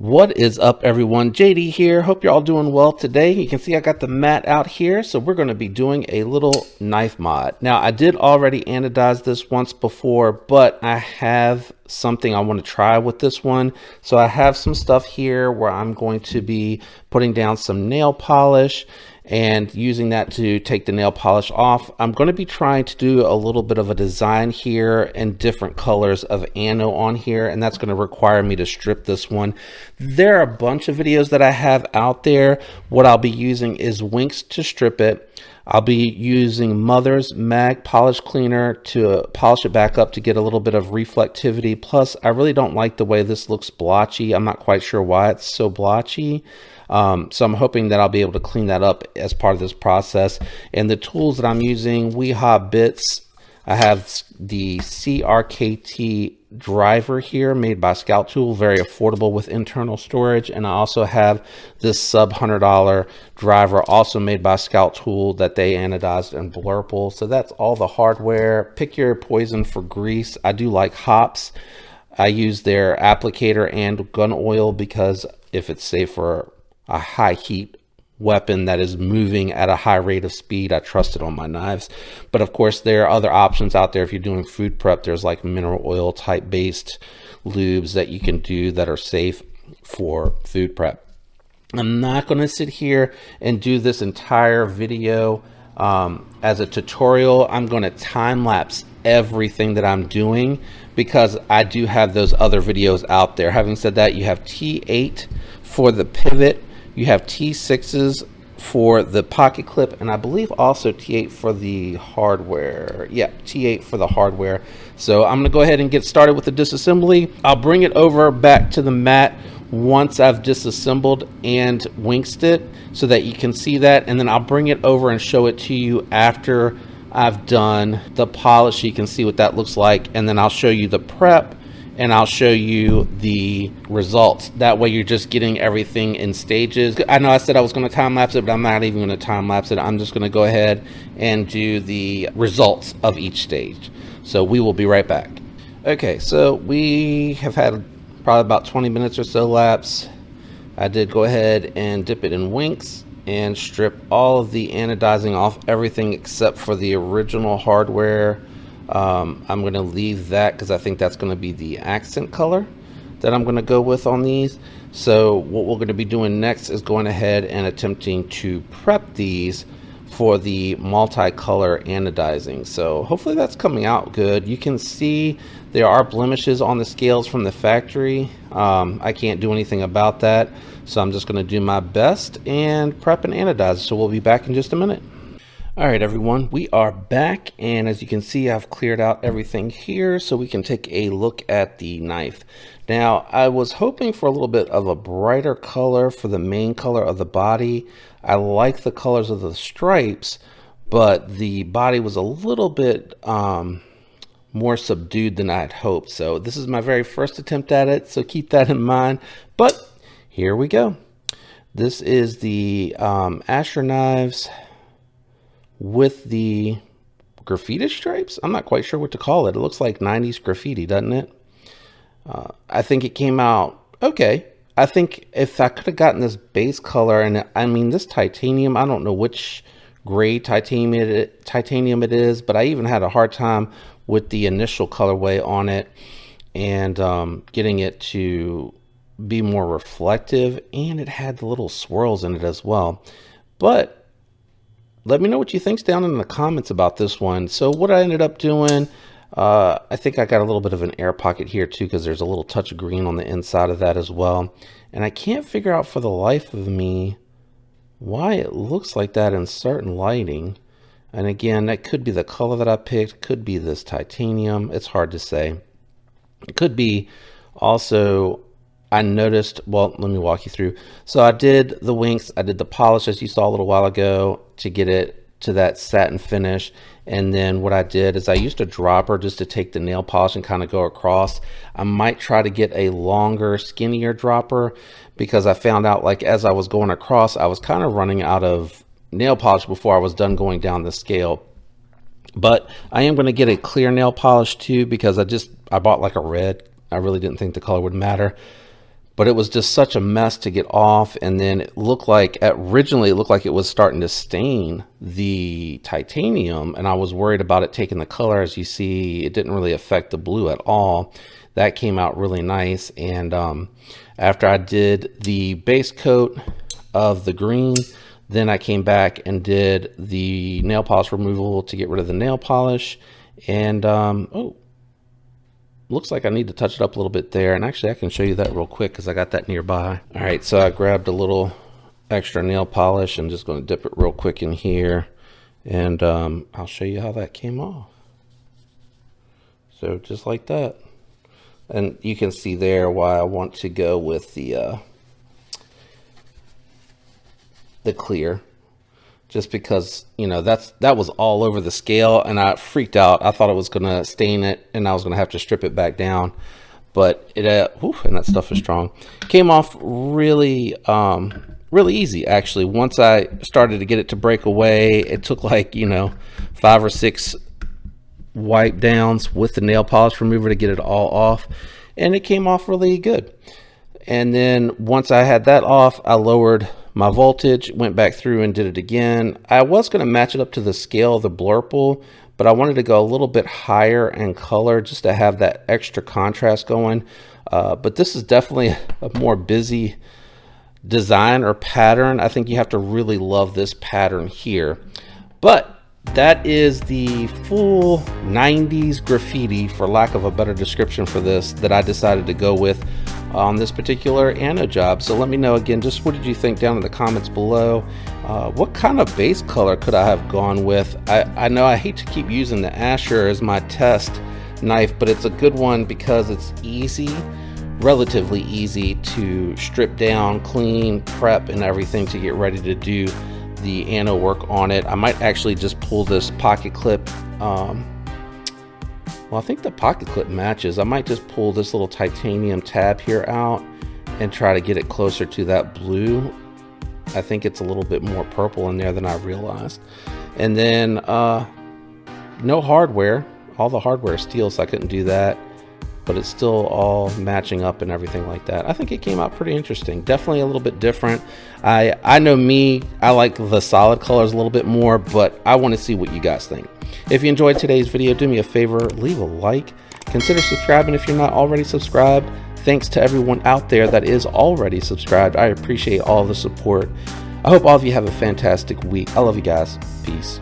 What is up, everyone? JD here. Hope you're all doing well today. You can see I got the mat out here, so we're going to be doing a little knife mod. Now, I did already anodize this once before, but I have something I want to try with this one. So I have some stuff here where I'm going to be putting down some nail polish and using that to take the nail polish off. I'm going to be trying to do a little bit of a design here and different colors of ano on here, and that's going to require me to strip this one. There are a bunch of videos that I have out there. What I'll be using is Winks to strip it. I'll be using Mother's Mag Polish Cleaner to polish it back up to get a little bit of reflectivity. Plus, I really don't like the way this looks blotchy. I'm not quite sure why it's so blotchy. So I'm hoping that I'll be able to clean that up as part of this process. And the tools that I'm using, WeHa Bits. I have the CRKT driver here made by Scout Tool, very affordable with internal storage. And I also have this sub $100 driver also made by Scout Tool that they anodized in Blurple. So that's all the hardware. Pick your poison for grease. I do like hops. I use their applicator and gun oil because if it's safe for a high heat weapon that is moving at a high rate of speed, I trust it on my knives. But of course, there are other options out there. If you're doing food prep, there's like mineral oil type based lubes that you can do that are safe for food prep. I'm not going to sit here and do this entire video as a tutorial. I'm going to time lapse everything that I'm doing because I do have those other videos out there. Having said that, you have T8 for the pivot, you have T6s for the pocket clip, and I believe also T8 for the hardware. Yeah, T8 for the hardware. So I'm gonna go ahead and get started with the disassembly. I'll bring it over back to the mat once I've disassembled and winksed it so that you can see that, and then I'll bring it over and show it to you after I've done the polish. You can see what that looks like, and then I'll show you the prep and I'll show you the results. That way you're just getting everything in stages. I know I said I was going to time lapse it, but I'm not even going to time lapse it. I'm just going to go ahead and do the results of each stage. So we will be right back. Okay, so we have had probably about 20 minutes or so lapse. I did go ahead and dip it in Winks and strip all of the anodizing off everything except for the original hardware. I'm going to leave that because I think that's going to be the accent color that I'm going to go with on these. So what we're going to be doing next is going ahead and attempting to prep these for the multicolor anodizing. So hopefully that's coming out good. You can see there are blemishes on the scales from the factory. I can't do anything about that. So I'm just going to do my best and prep and anodize. So we'll be back in just a minute. All right, everyone, we are back, and as you can see, I've cleared out everything here so we can take a look at the knife. Now, I was hoping for a little bit of a brighter color for the main color of the body. I like the colors of the stripes, but the body was a little bit more subdued than I had hoped. So this is my very first attempt at it, so keep that in mind. But here we go. This is the Asher knives with the graffiti stripes. I'm not quite sure what to call it. It looks like 90s graffiti, doesn't it? I think it came out okay. I think if I could have gotten this base color, and I mean this titanium, I don't know which grade titanium it is, but I even had a hard time with the initial colorway on it and getting it to be more reflective, and it had the little swirls in it as well. But let me know what you think down in the comments about this one. So what I ended up doing, I think I got a little bit of an air pocket here too, because there's a little touch of green on the inside of that as well. And I can't figure out for the life of me why it looks like that in certain lighting. And again, that could be the color that I picked, could be this titanium. It's hard to say. It could be also, I noticed, well, let me walk you through. So I did the Winks, I did the polish as you saw a little while ago to get it to that satin finish. And then what I did is I used a dropper just to take the nail polish and kind of go across. I might try to get a longer, skinnier dropper because I found out, like, as I was going across, I was kind of running out of nail polish before I was done going down the scale. But I am going to get a clear nail polish too because I bought like a red. I really didn't think the color would matter. but it was just such a mess to get off. And then it looked like, originally it looked like it was starting to stain the titanium, and I was worried about it taking the color. As you see, it didn't really affect the blue at all. That came out really nice. And after I did the base coat of the green, then I came back and did the nail polish removal to get rid of the nail polish. And oh, looks like I need to touch it up a little bit there. And actually I can show you that real quick because I got that nearby. All right, so I grabbed a little extra nail polish. I'm just going to dip it real quick in here, and I'll show you how that came off. So just like that. And you can see there why I want to go with the clear, just because, you know, that was all over the scale and I freaked out. I thought it was gonna stain it and I was gonna have to strip it back down, but it and that stuff is strong. Came off really really easy, actually. Once I started to get it to break away, it took like, you know, 5 or 6 wipe downs with the nail polish remover to get it all off, and it came off really good. And then once I had that off, I lowered my voltage, went back through and did it again. I was going to match it up to the scale of the Blurple, but I wanted to go a little bit higher in color just to have that extra contrast going. But this is definitely a more busy design or pattern. I think you have to really love this pattern here. But that is the full 90s graffiti, for lack of a better description for this, that I decided to go with on this particular Anno job. So let me know again, just what did you think down in the comments below. What kind of base color could I have gone with? I know I hate to keep using the Asher as my test knife, but it's a good one because it's easy, relatively easy to strip down, clean, prep, and everything to get ready to do the Anno work on it. I might actually just pull this pocket clip. Well, I think the pocket clip matches. I might just pull this little titanium tab here out and try to get it closer to that blue. I think it's a little bit more purple in there than I realized. And then no hardware. All the hardware is steel, so I couldn't do that. But it's still all matching up and everything like that. I think it came out pretty interesting. Definitely a little bit different. I know me, I like the solid colors a little bit more, but I want to see what you guys think. If you enjoyed today's video, do me a favor, leave a like. Consider subscribing if you're not already subscribed. Thanks to everyone out there that is already subscribed. I appreciate all the support. I hope all of you have a fantastic week. I love you guys. Peace.